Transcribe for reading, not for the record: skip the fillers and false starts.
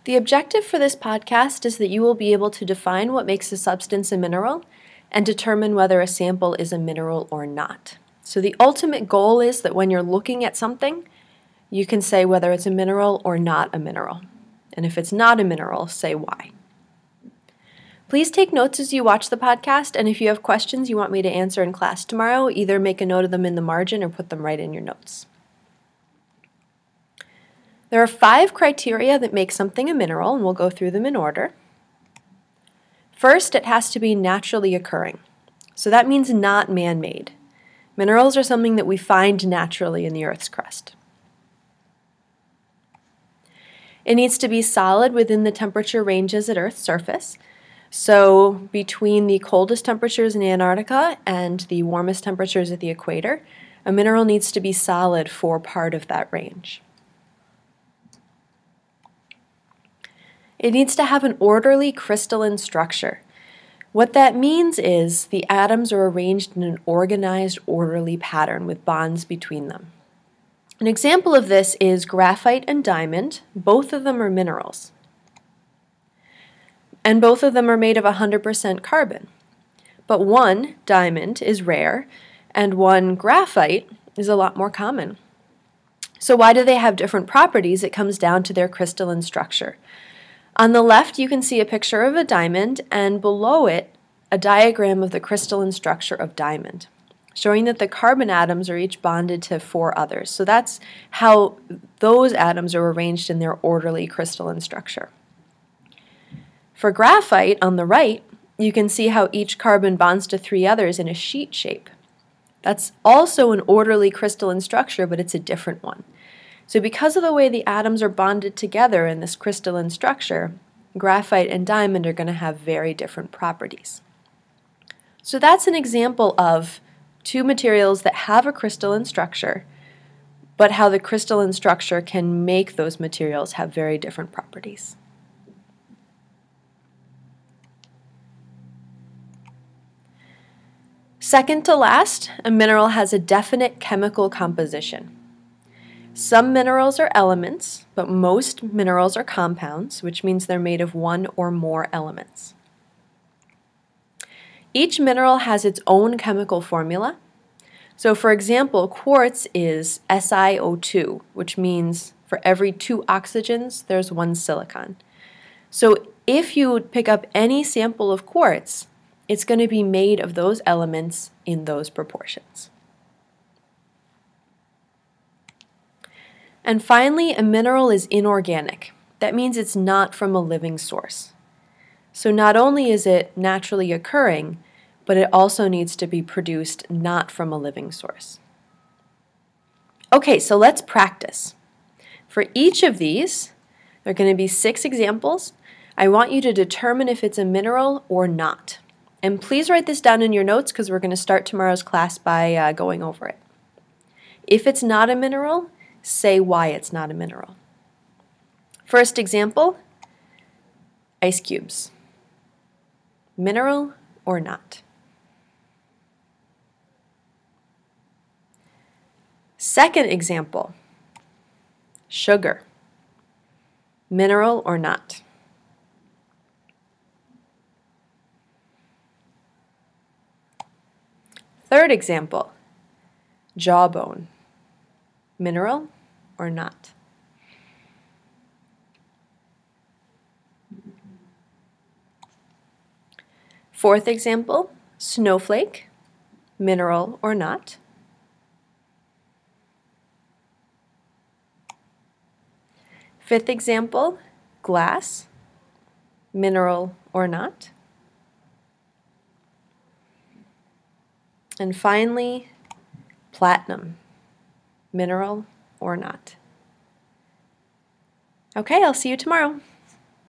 The objective for this podcast is that you will be able to define what makes a substance a mineral and determine whether a sample is a mineral or not. So the ultimate goal is that when you're looking at something, you can say whether it's a mineral or not a mineral. And if it's not a mineral, say why. Please take notes as you watch the podcast, and if you have questions you want me to answer in class tomorrow, either make a note of them in the margin or put them right in your notes. There are 5 criteria that make something a mineral, and we'll go through them in order. First, it has to be naturally occurring. So that means not man-made. Minerals are something that we find naturally in the Earth's crust. It needs to be solid within the temperature ranges at Earth's surface. So between the coldest temperatures in Antarctica and the warmest temperatures at the equator, a mineral needs to be solid for part of that range. It needs to have an orderly crystalline structure. What that means is the atoms are arranged in an organized, orderly pattern with bonds between them. An example of this is graphite and diamond. Both of them are minerals. And both of them are made of 100% carbon. But one, diamond, is rare, and one, graphite, is a lot more common. So why do they have different properties? It comes down to their crystalline structure. On the left, you can see a picture of a diamond, and below it, a diagram of the crystalline structure of diamond, showing that the carbon atoms are each bonded to 4 others. So that's how those atoms are arranged in their orderly crystalline structure. For graphite, on the right, you can see how each carbon bonds to 3 others in a sheet shape. That's also an orderly crystalline structure, but it's a different one. So because of the way the atoms are bonded together in this crystalline structure, graphite and diamond are going to have very different properties. So that's an example of 2 materials that have a crystalline structure, but how the crystalline structure can make those materials have very different properties. Second to last, a mineral has a definite chemical composition. Some minerals are elements, but most minerals are compounds, which means they're made of 1 or more elements. Each mineral has its own chemical formula. So for example, quartz is SiO2, which means for every 2 oxygens, there's 1 silicon. So if you pick up any sample of quartz, it's going to be made of those elements in those proportions. And finally, a mineral is inorganic. That means it's not from a living source. So not only is it naturally occurring, but it also needs to be produced not from a living source. Okay, so let's practice. For each of these, there are going to be 6 examples. I want you to determine if it's a mineral or not. And please write this down in your notes because we're going to start tomorrow's class by going over it. If it's not a mineral, say why it's not a mineral. First example, ice cubes. Mineral or not? Second example, sugar. Mineral or not? Third example, jawbone. Mineral or not? Fourth example, snowflake. Mineral or not? Fifth example, glass. Mineral or not? And finally, platinum. Mineral or not? Okay, I'll see you tomorrow.